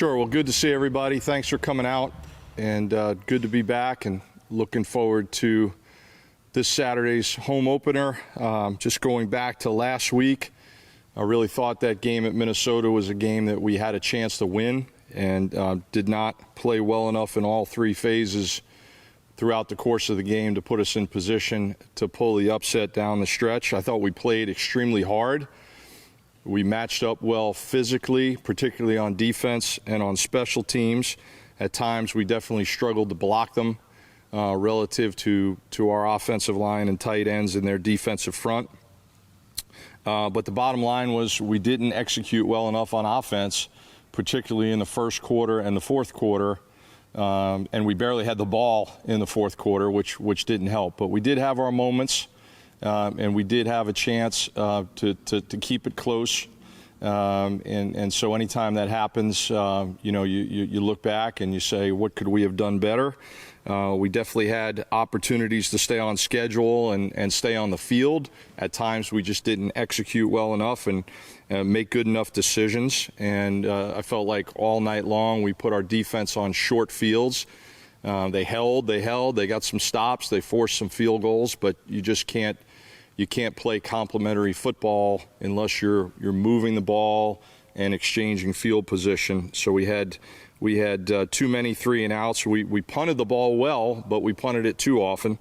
Sure. Well, good to see everybody. Thanks for coming out, and good to be back, and looking forward to this Saturday's home opener. Just going back to last week, I really thought that game at Minnesota was a game that we had a chance to win, and did not play well enough in all three phases throughout the course of the game to put us in position to pull the upset down the stretch. I thought we played extremely hard. We matched up well physically, particularly on defense and on special teams. At times, we definitely struggled to block them relative to our offensive line and tight ends in their defensive front. But the bottom line was we didn't execute well enough on offense, particularly in the first quarter and the fourth quarter. And we barely had the ball in the fourth quarter, which didn't help. But we did have our moments. And we did have a chance to keep it close. And so anytime that happens, you look back and you say, what could we have done better? We definitely had opportunities to stay on schedule and stay on the field. At times we just didn't execute well enough and make good enough decisions. And I felt like all night long we put our defense on short fields. They held, they got some stops, they forced some field goals, but you just can't play complementary football unless you're moving the ball and exchanging field position. So we had too many 3 and outs. We punted the ball well, but we punted it too often.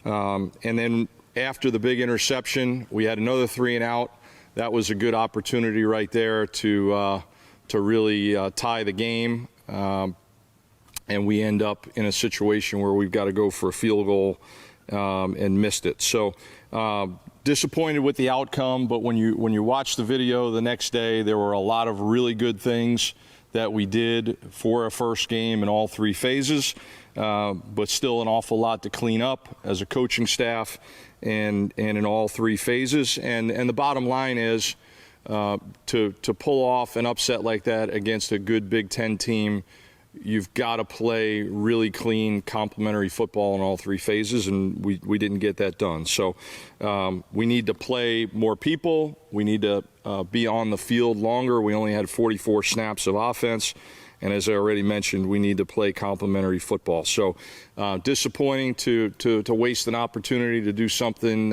And then after the big interception, we had another 3 and out. That was a good opportunity right there to really tie the game. And we end up in a situation where we've got to go for a field goal and missed it. So disappointed with the outcome, but when you watch the video the next day, there were a lot of really good things that we did for a first game in all three phases, but still an awful lot to clean up as a coaching staff and in all three phases. And the bottom line is to pull off an upset like that against a good Big Ten team, you've got to play really clean, complementary football in all three phases, and we didn't get that done. So we need to play more people. We need to be on the field longer. We only had 44 snaps of offense, and as I already mentioned, we need to play complementary football. So disappointing to waste an opportunity to do something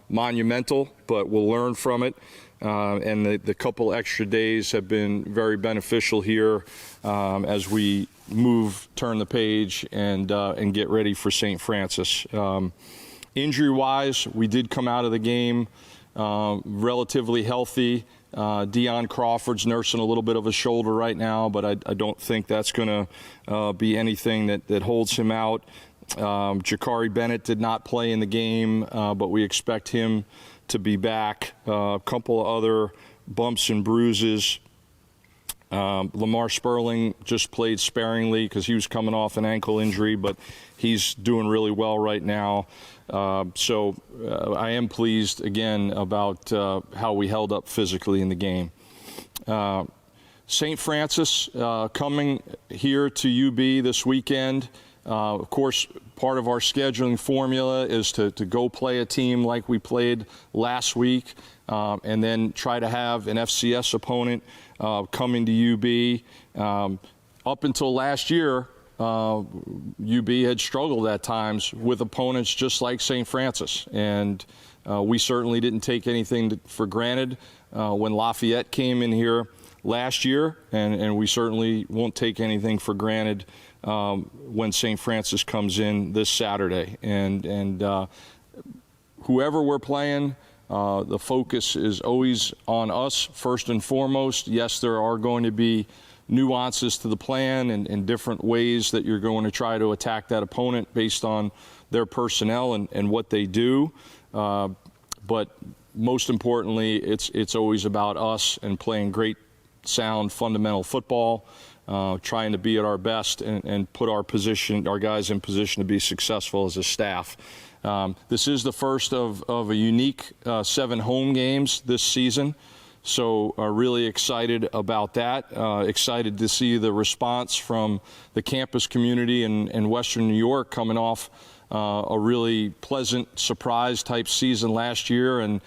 monumental, but we'll learn from it. And the couple extra days have been very beneficial here as we turn the page and get ready for St. Francis. Injury-wise, we did come out of the game relatively healthy. Deion Crawford's nursing a little bit of a shoulder right now, but I don't think that's going to be anything that holds him out. Jakari Bennett did not play in the game, but we expect him to be back. A couple of other bumps and bruises. Lamar Sperling just played sparingly because he was coming off an ankle injury, but he's doing really well right now. So I am pleased, again, about how we held up physically in the game. St. Francis coming here to UB this weekend. Of course, part of our scheduling formula is to go play a team like we played last week, and then try to have an FCS opponent coming to UB. Up until last year, UB had struggled at times with opponents just like St. Francis, and we certainly didn't take anything for granted when Lafayette came in here last year, and we certainly won't take anything for granted when St. Francis comes in this Saturday. And whoever we're playing, the focus is always on us first and foremost. Yes, there are going to be nuances to the plan and different ways that you're going to try to attack that opponent based on their personnel and what they do. But most importantly, it's always about us and playing great, sound, fundamental football. Trying to be at our best and put our guys in position to be successful as a staff. This is the first of a unique 7 home games this season, so really excited about that. Excited to see the response from the campus community in Western New York coming off a really pleasant surprise type season last year, and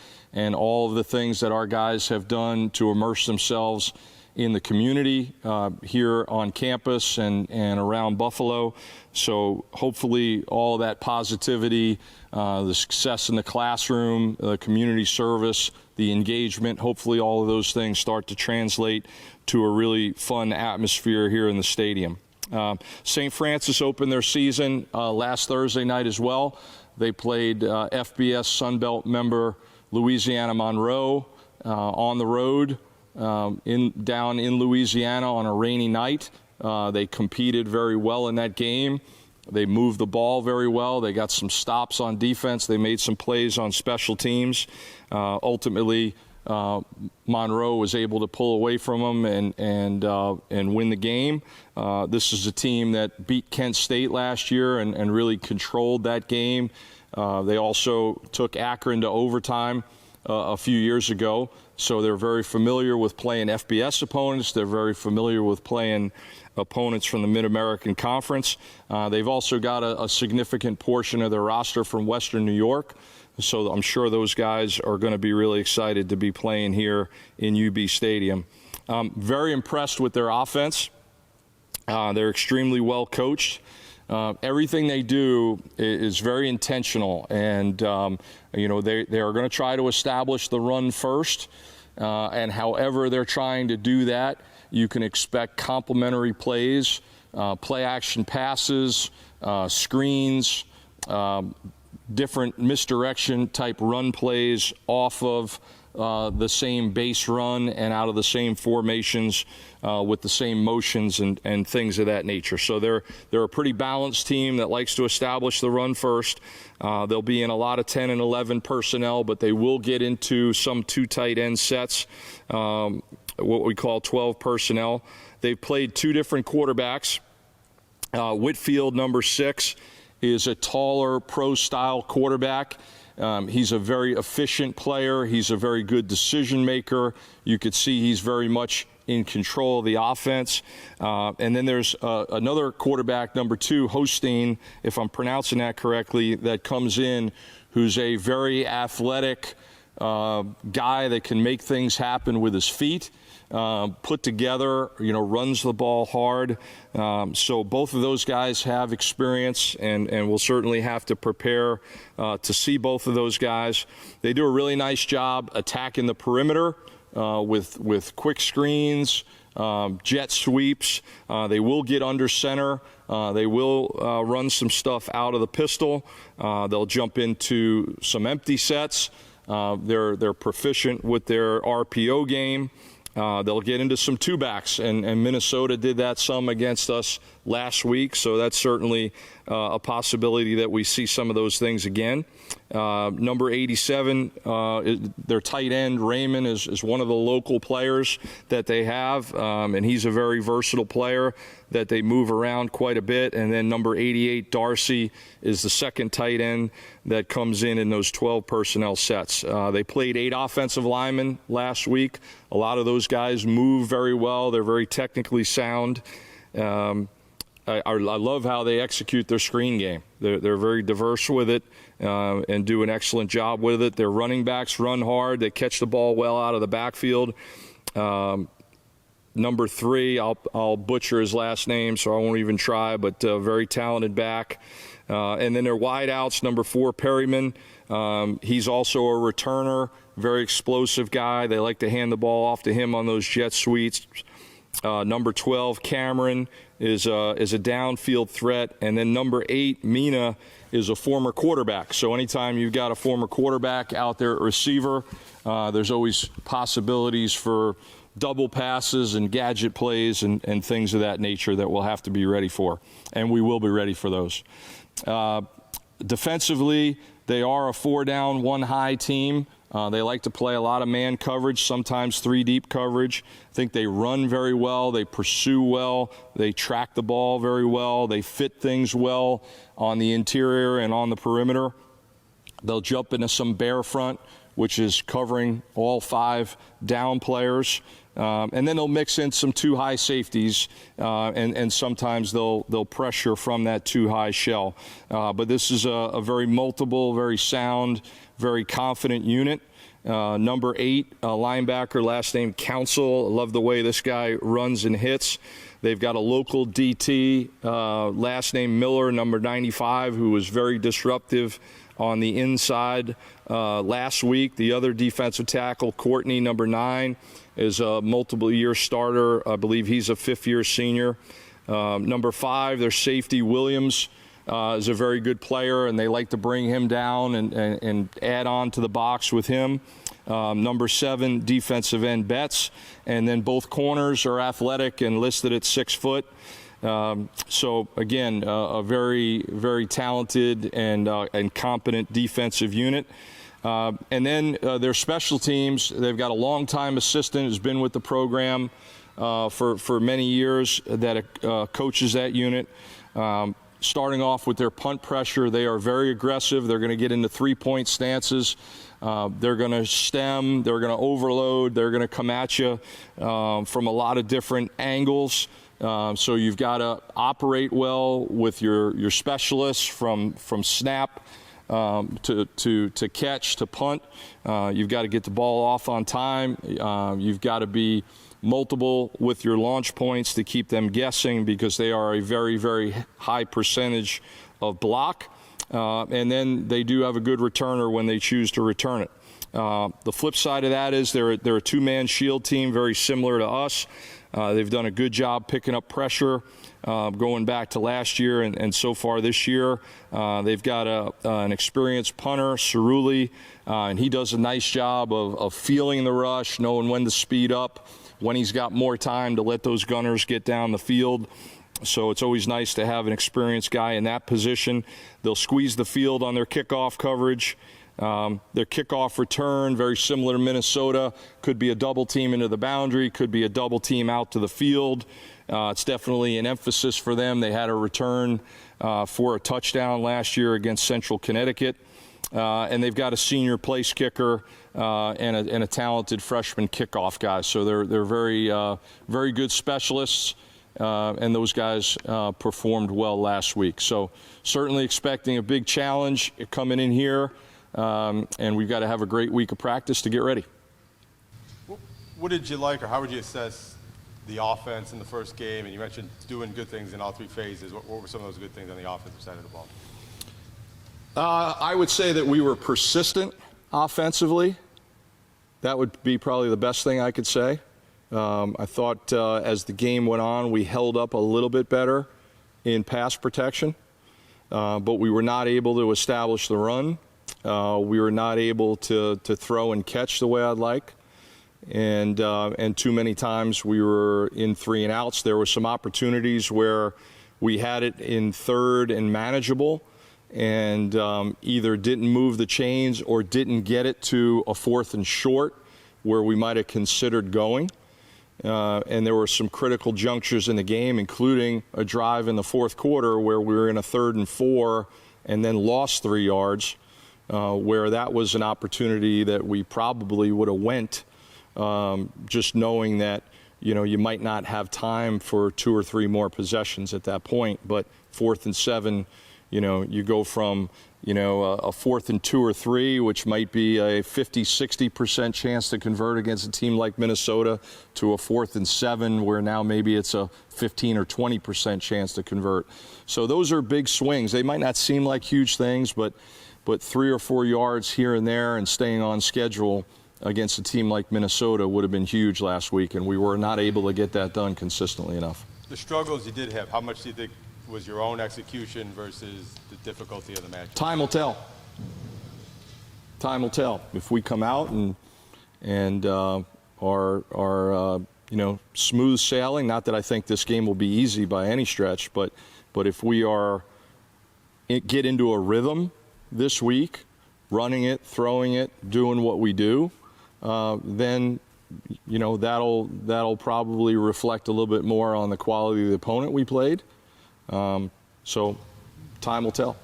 all of the things that our guys have done to immerse themselves in the community here on campus and around Buffalo. So hopefully all of that positivity, the success in the classroom, the community service, the engagement, hopefully all of those things start to translate to a really fun atmosphere here in the stadium. St. Francis opened their season last Thursday night as well. They played FBS Sunbelt member Louisiana Monroe on the road down in Louisiana on a rainy night. They competed very well in that game. They moved the ball very well. They got some stops on defense. They made some plays on special teams. Ultimately, Monroe was able to pull away from them and win the game. This is a team that beat Kent State last year and really controlled that game. They also took Akron to overtime a few years ago, so they're very familiar with playing FBS opponents. They're very familiar with playing opponents from the Mid-American Conference. They've also got a significant portion of their roster from Western New York, so I'm sure those guys are going to be really excited to be playing here in UB Stadium. Very impressed with their offense. They're extremely well coached. Everything they do is very intentional, and they are going to try to establish the run first, and however they're trying to do that, you can expect complementary plays, play action passes, screens, different misdirection type run plays off of the same base run and out of the same formations with the same motions and things of that nature. So they're a pretty balanced team that likes to establish the run first. They'll be in a lot of 10 and 11 personnel, but they will get into some 2 tight end sets, what we call 12 personnel. They've played 2 different quarterbacks. Whitfield, number 6, is a taller pro-style quarterback. He's a very efficient player. He's a very good decision maker. You could see he's very much in control of the offense. And then there's another quarterback, number 2, Hosteen, if I'm pronouncing that correctly, that comes in, who's a very athletic guy that can make things happen with his feet. Put together, runs the ball hard. So both of those guys have experience, and we'll certainly have to prepare to see both of those guys. They do a really nice job attacking the perimeter with quick screens, jet sweeps. They will get under center. They will run some stuff out of the pistol. They'll jump into some empty sets. They're proficient with their RPO game. They'll get into some 2-backs, and Minnesota did that some against us last week, so that's certainly a possibility that we see some of those things again. Number 87, their tight end, Raymond, is one of the local players that they have, and he's a very versatile player that they move around quite a bit. And then number 88, Darcy, is the second tight end that comes in those 12 personnel sets. They played 8 offensive linemen last week. A lot of those guys move very well. They're very technically sound. I love how they execute their screen game. They're very diverse with it and do an excellent job with it. Their running backs run hard. They catch the ball well out of the backfield. Number 3, I'll butcher his last name, so I won't even try, but very talented back. And then their wideouts, number 4, Perryman. He's also a returner, very explosive guy. They like to hand the ball off to him on those jet sweeps. Number 12, Cameron, is a downfield threat. And then number 8, Mina, is a former quarterback. So anytime you've got a former quarterback out there at receiver, there's always possibilities for double passes and gadget plays and things of that nature that we'll have to be ready for. And we will be ready for those. Defensively, they are a 4-down, 1-high team. They like to play a lot of man coverage, sometimes 3-deep coverage. I think they run very well. They pursue well. They track the ball very well. They fit things well on the interior and on the perimeter. They'll jump into some bear front, which is covering all 5 down players. And then they'll mix in some 2-high safeties, and sometimes they'll pressure from that 2-high shell. But this is a very multiple, very sound, very confident unit. Number 8, linebacker, last name Council. I love the way this guy runs and hits. They've got a local DT, last name Miller, number 95, who was very disruptive on the inside last week. The other defensive tackle, Courtney, number 9, is a multiple-year starter. I believe he's a 5th-year senior. Number 5, their safety, Williams, is a very good player, and they like to bring him down and add on to the box with him. Number 7, defensive end, Betts. And then both corners are athletic and listed at 6 foot. So, again, a very, very talented and competent defensive unit. And then their special teams, they've got a long-time assistant who's been with the program for many years that coaches that unit. Starting off with their punt pressure, they are very aggressive. They're going to get into 3-point stances. They're going to stem. They're going to overload. They're going to come at you from a lot of different angles. So you've got to operate well with your specialists from snap to catch to punt. You've got to get the ball off on time. You've got to be multiple with your launch points to keep them guessing, because they are a very, very high percentage of block. And then they do have a good returner when they choose to return it. The flip side of that is they're a 2-man shield team, very similar to us. They've done a good job picking up pressure going back to last year and so far this year. They've got an experienced punter, Cerulli, and he does a nice job of feeling the rush, knowing when to speed up, when he's got more time to let those gunners get down the field. So it's always nice to have an experienced guy in that position. They'll squeeze the field on their kickoff coverage. Their kickoff return, very similar to Minnesota, could be a double team into the boundary, could be a double team out to the field. It's definitely an emphasis for them. They had a return for a touchdown last year against Central Connecticut. And they've got a senior place kicker and a talented freshman kickoff guy. So they're very good specialists. And those guys performed well last week. So certainly expecting a big challenge coming in here, and we've got to have a great week of practice to get ready. What did you like, or how would you assess the offense in the first game? And you mentioned doing good things in all 3 phases. What were some of those good things on the offensive side of the ball? I would say that we were persistent offensively. That would be probably the best thing I could say. I thought as the game went on, we held up a little bit better in pass protection, but we were not able to establish the run. We were not able to throw and catch the way I'd like, and too many times we were in 3 and outs. There were some opportunities where we had it in 3rd and manageable, and either didn't move the chains or didn't get it to a 4th and short where we might have considered going. And there were some critical junctures in the game, including a drive in the 4th quarter where we were in a 3rd and 4 and then lost 3 yards, where that was an opportunity that we probably would have went, just knowing that, you might not have time for 2 or 3 more possessions at that point. But 4th and 7, you go from, a 4th and 2 or 3, which might be a 50-60% chance to convert against a team like Minnesota, to a 4th and 7 where now maybe it's a 15 or 20% chance to convert. So those are big swings. They might not seem like huge things, but 3 or 4 yards here and there and staying on schedule against a team like Minnesota would have been huge last week, and we were not able to get that done consistently enough. The struggles you did have, how much do you think was your own execution versus the difficulty of the match? Time will tell. Time will tell. If we come out and are smooth sailing, not that I think this game will be easy by any stretch, but if we get into a rhythm this week, running it, throwing it, doing what we do, then that'll probably reflect a little bit more on the quality of the opponent we played. So time will tell.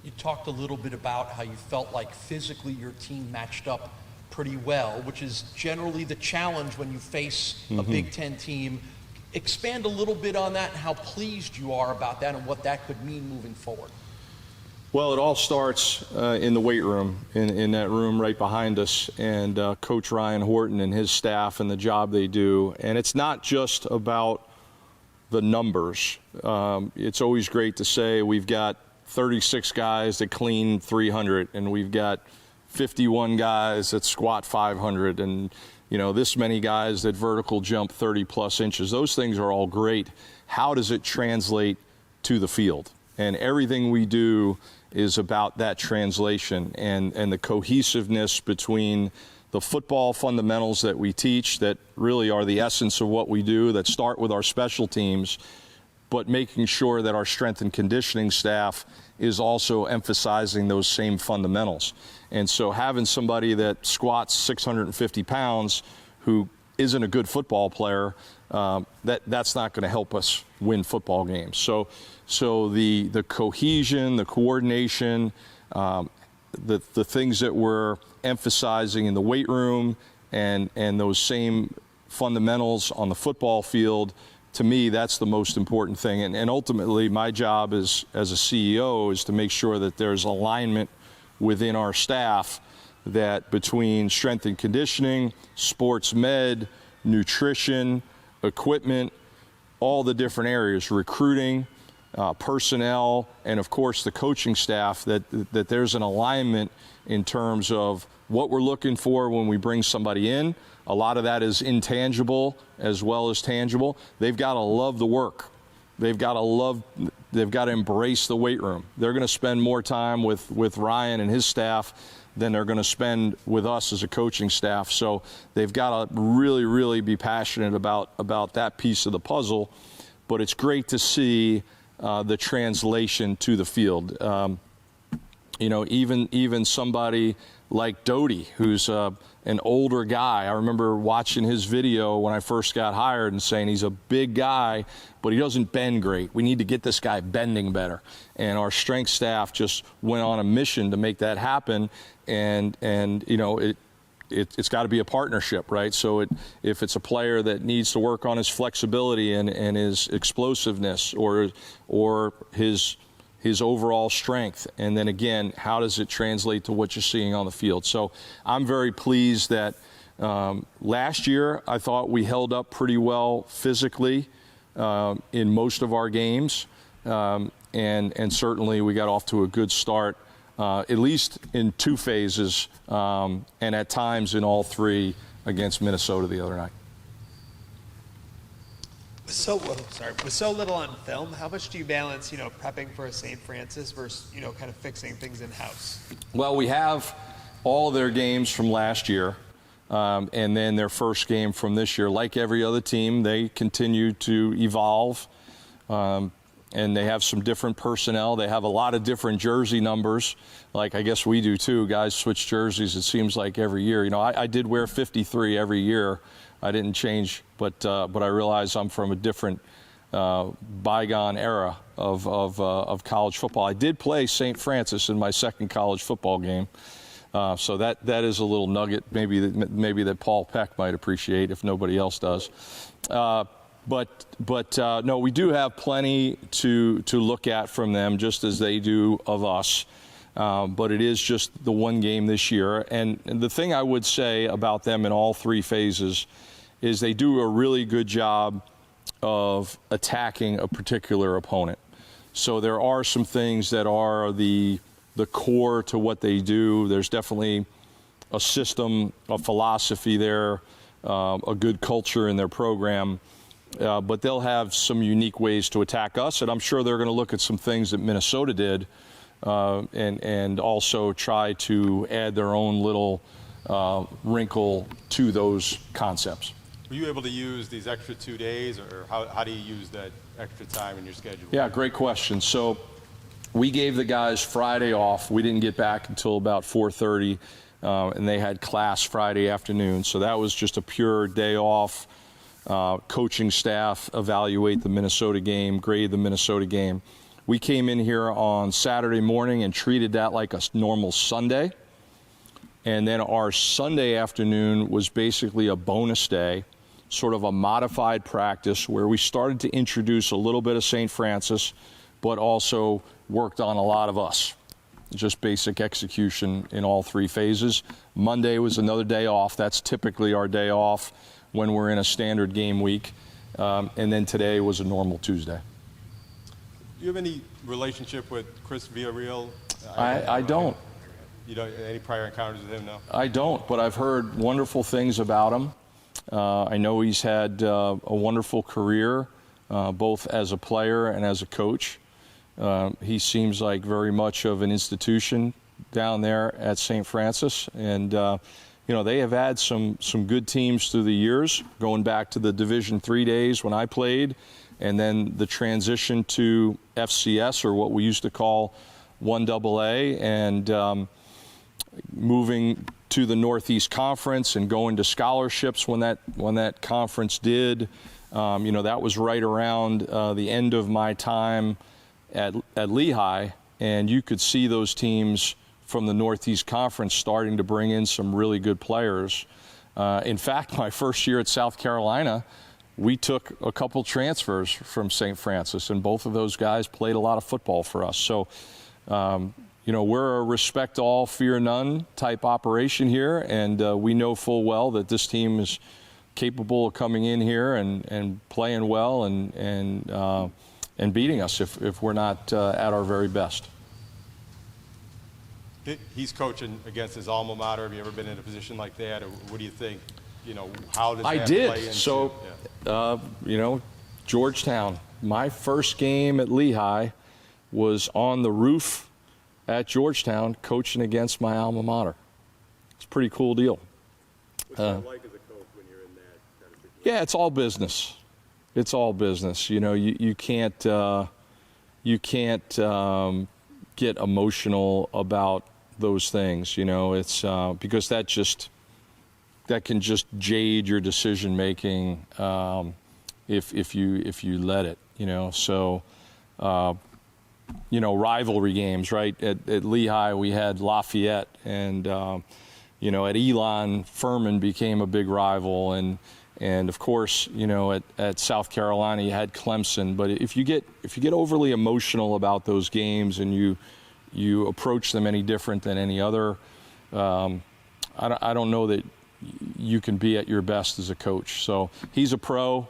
You talked a little bit about how you felt like physically your team matched up pretty well, which is generally the challenge when you face a Big Ten team. Expand a little bit on that and how pleased you are about that and what that could mean moving forward. Well, it all starts in the weight room, in that room right behind us, and Coach Ryan Horton and his staff and the job they do. And it's not just about the numbers. It's always great to say we've got 36 guys that clean 300, and we've got 51 guys that squat 500, and this many guys that vertical jump 30 plus inches. Those things are all great. How does it translate to the field? And everything we do is about that translation and the cohesiveness between the football fundamentals that we teach that really are the essence of what we do, that start with our special teams, but making sure that our strength and conditioning staff is also emphasizing those same fundamentals. And so having somebody that squats 650 pounds who isn't a good football player, that's not going to help us win football games. So the cohesion, the coordination, the things that we're emphasizing in the weight room and those same fundamentals on the football field, to me, that's the most important thing. And ultimately, my job as a CEO is to make sure that there's alignment within our staff, that between strength and conditioning, sports med, nutrition, equipment, all the different areas, recruiting, personnel, and of course the coaching staff, that there's an alignment in terms of what we're looking for when we bring somebody in. A lot of that is intangible as well as tangible. They've got to love the work. They've got to embrace the weight room. They're going to spend more time with Ryan and his staff than they're going to spend with us as a coaching staff. So they've got to really, really be passionate about that piece of the puzzle. But it's great to see the translation to the field. Even somebody like Doty, who's an older guy. I remember watching his video when I first got hired and saying he's a big guy, but he doesn't bend great. We need to get this guy bending better. And our strength staff just went on a mission to make that happen. And it's got to be a partnership, right? So if it's a player that needs to work on his flexibility and his explosiveness or his overall strength, and then again, how does it translate to what you're seeing on the field? So I'm very pleased that last year I thought we held up pretty well physically in most of our games, and certainly we got off to a good start, at least in two phases, and at times in all three against Minnesota the other night. With so little on film, how much do you balance, prepping for a St. Francis versus, kind of fixing things in-house? Well, we have all their games from last year, and then their first game from this year. Like every other team, they continue to evolve, and they have some different personnel. They have a lot of different jersey numbers, like I guess we do too. Guys switch jerseys, it seems like, every year. I did wear 53 every year. I didn't change, but I realize I'm from a different bygone era of college football. I did play St. Francis in my second college football game, so that is a little nugget maybe that Paul Peck might appreciate if nobody else does. But no, we do have plenty to look at from them, just as they do of us. But it is just the one game this year. And the thing I would say about them in all three phases is they do a really good job of attacking a particular opponent. So there are some things that are the core to what they do. There's definitely a system, a philosophy there, a good culture in their program. But they'll have some unique ways to attack us, and I'm sure they're going to look at some things that Minnesota did and also try to add their own little wrinkle to those concepts. Were you able to use these extra 2 days, or how do you use that extra time in your schedule? Yeah, great question. So we gave the guys Friday off. We didn't get back until about 4:30, and they had class Friday afternoon. So that was just a pure day off. Coaching staff evaluate the Minnesota game, grade the Minnesota game. We came in here on Saturday morning and treated that like a normal Sunday. And then our Sunday afternoon was basically a bonus day, sort of a modified practice where we started to introduce a little bit of St. Francis, but also worked on a lot of us. just basic execution in all 3 phases. Monday was another day off. That's typically our day off when we're in a standard game week. And then today was a normal Tuesday. Do you have any relationship with Chris Villarreal? I don't. You don't any prior encounters with him? No. I don't, but I've heard wonderful things about him. I know he's had a wonderful career, both as a player and as a coach. He seems like very much of an institution down there at St. Francis, and they have had some good teams through the years, going back to the Division III days when I played, and then the transition to FCS, or what we used to call 1AA, and moving to the Northeast Conference and going to scholarships when that conference did. That was right around the end of my time at Lehigh, and you could see those teams from the Northeast Conference starting to bring in some really good players. In fact, my first year at South Carolina, we took a couple transfers from St. Francis, and both of those guys played a lot of football for us. So, we're a respect all, fear none type operation here, and we know full well that this team is capable of coming in here and playing well and beating us if we're not at our very best. He's coaching against his alma mater. Have you ever been in a position like that? Or what do you think? How does that play into? So, Georgetown. My first game at Lehigh was on the roof at Georgetown, coaching against my alma mater. It's a pretty cool deal. What's that like as a coach when you're in that kind of situation? Yeah, it's all business. It's all business. You can't get emotional about those things. It's because that can just jade your decision making if you let it. So rivalry games, right? At Lehigh we had Lafayette, and at Elon, Furman became a big rival, and of course, at South Carolina you had Clemson. But if you get overly emotional about those games and you approach them any different than any other, I don't know that you can be at your best as a coach. So he's a pro.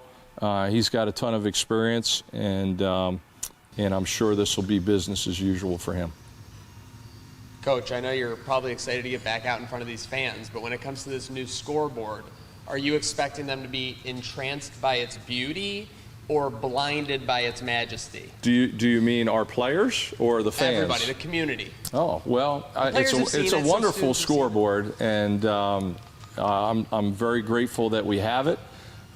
He's got a ton of experience, and I'm sure this will be business as usual for him. Coach, I know you're probably excited to get back out in front of these fans, but when it comes to this new scoreboard, are you expecting them to be entranced by its beauty or blinded by its majesty? Do you mean our players or the fans? Everybody, the community. Oh, well, it's a wonderful scoreboard, and I'm very grateful that we have it.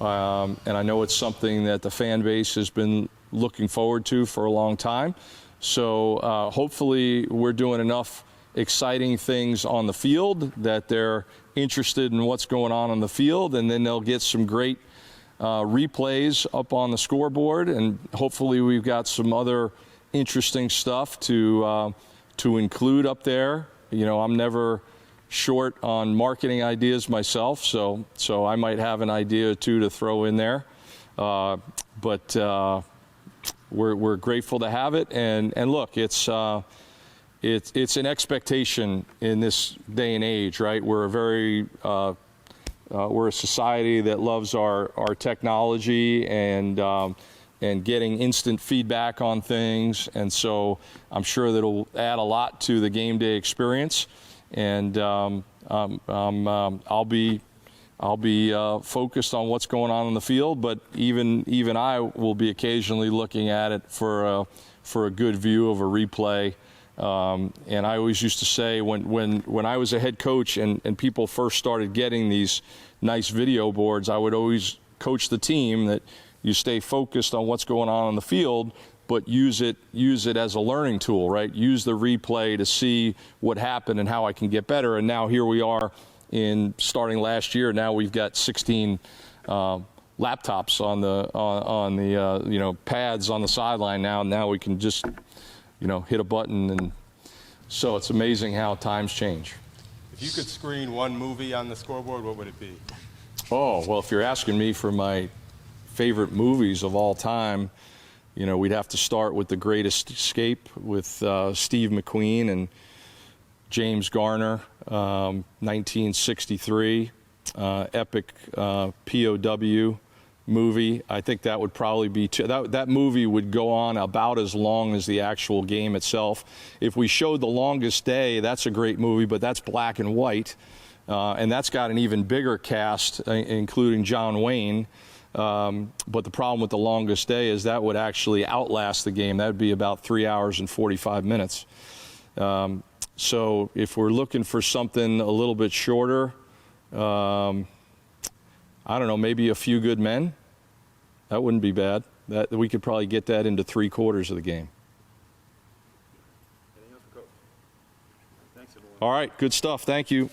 And I know it's something that the fan base has been looking forward to for a long time. So hopefully we're doing enough exciting things on the field that they're interested in what's going on the field, and then they'll get some great replays up on the scoreboard, and hopefully we've got some other interesting stuff to include up there. I'm never short on marketing ideas myself, so I might have an idea or two to throw in there. But we're grateful to have it, and look, it's an expectation in this day and age, right? We're a society that loves our technology and getting instant feedback on things, and so I'm sure that'll add a lot to the game day experience. And I'll be focused on what's going on the field, but even I will be occasionally looking at it for a good view of a replay. And I always used to say when I was a head coach and people first started getting these nice video boards, I would always coach the team that you stay focused on what's going on the field, but use it as a learning tool, right? Use the replay to see what happened and how I can get better. And now here we are in starting last year. Now we've got 16 laptops on the pads on the sideline now. Now we can just hit a button, and so it's amazing how times change. If you could screen one movie on the scoreboard, what would it be? Oh, well, if you're asking me for my favorite movies of all time, we'd have to start with The Greatest Escape with Steve McQueen, and James Garner, 1963, epic POW movie. I think that would probably be that movie would go on about as long as the actual game itself. If we showed The Longest Day, that's a great movie, but that's black and white, and that's got an even bigger cast, including John Wayne. But the problem with The Longest Day is that would actually outlast the game. That would be about 3 hours and 45 minutes. So if we're looking for something a little bit shorter, I don't know, maybe A Few Good Men. That wouldn't be bad. That we could probably get that into 3/4 of the game. Anything else for Coach? Thanks, everyone. All right, good stuff. Thank you.